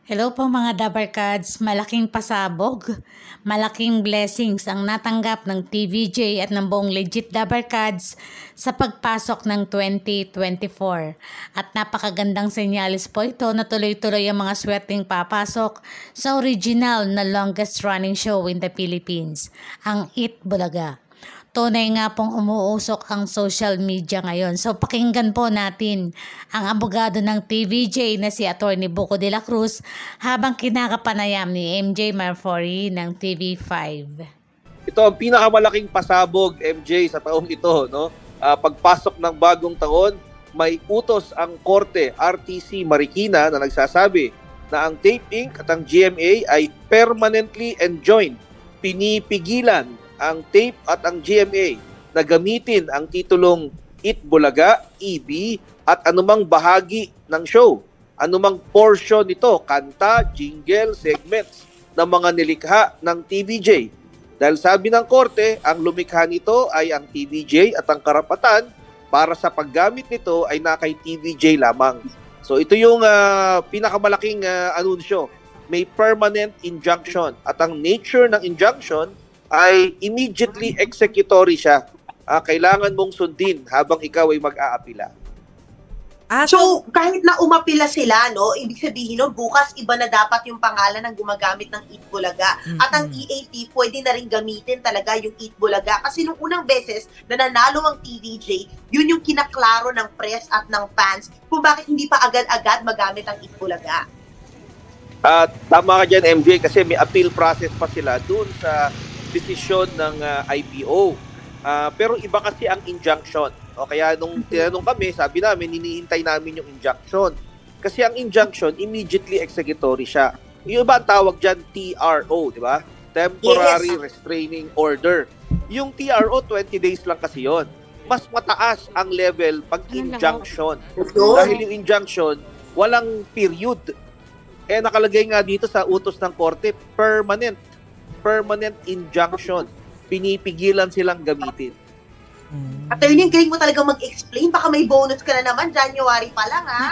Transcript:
Hello po mga Dabarkads, malaking pasabog, malaking blessings ang natanggap ng TVJ at ng buong legit Dabarkads sa pagpasok ng 2024. At napakagandang senyalis po ito na tuloy-tuloy ang mga swerteng papasok sa original na longest running show in the Philippines, ang Eat Bulaga. Tunay nga pong umuusok ang social media ngayon. So pakinggan po natin ang abogado ng TVJ na si Atty. Buko de la Cruz habang kinakapanayam ni MJ Marfori ng TV5. Ito ang pinakamalaking pasabog, MJ, sa taong ito. No? Pagpasok ng bagong taon, may utos ang Korte RTC Marikina na nagsasabi na ang TAPE Inc. at ang GMA ay permanently enjoined, pinipigilan ang TAPE at ang GMA na gamitin ang titulong Eat Bulaga, EB, at anumang bahagi ng show. Anumang portion nito, kanta, jingle, segments ng mga nilikha ng TVJ. Dahil sabi ng korte, ang lumikha nito ay ang TVJ at ang karapatan para sa paggamit nito ay na kay TVJ lamang. So ito yung pinakamalaking anunsyo. May permanent injunction at ang nature ng injunction ay immediately executory siya. Kailangan mong sundin habang ikaw ay mag-aapila. So, kahit na umapila sila, no, ibig sabihin no, bukas iba na dapat yung pangalan ng gumagamit ng Eat Bulaga. At ang EAT, pwede na rin gamitin talaga yung Eat Bulaga. Kasi nung unang beses na nanalo ang TVJ, yun yung kinaklaro ng press at ng fans kung bakit hindi pa agad-agad magamit ang Eat Bulaga. Tama ka dyan, MJ, kasi may appeal process pa sila dun sa desisyon ng IPO. Pero iba kasi ang injunction. O kaya nung tinanong kami, sabi namin, hinihintay namin yung injunction. Kasi ang injunction, immediately executory siya. Yung iba ang tawag dyan, TRO, di ba? Temporary Restraining Order. Yung TRO, 20 days lang kasi yon. Mas mataas ang level pag injunction. Dahil yung injunction, walang period. Nakalagay nga dito sa utos ng korte, permanent injunction. Pinipigilan silang gamitin. Attorney, galing mo talaga mag-explain. Baka may bonus ka na naman, January pa lang, ha?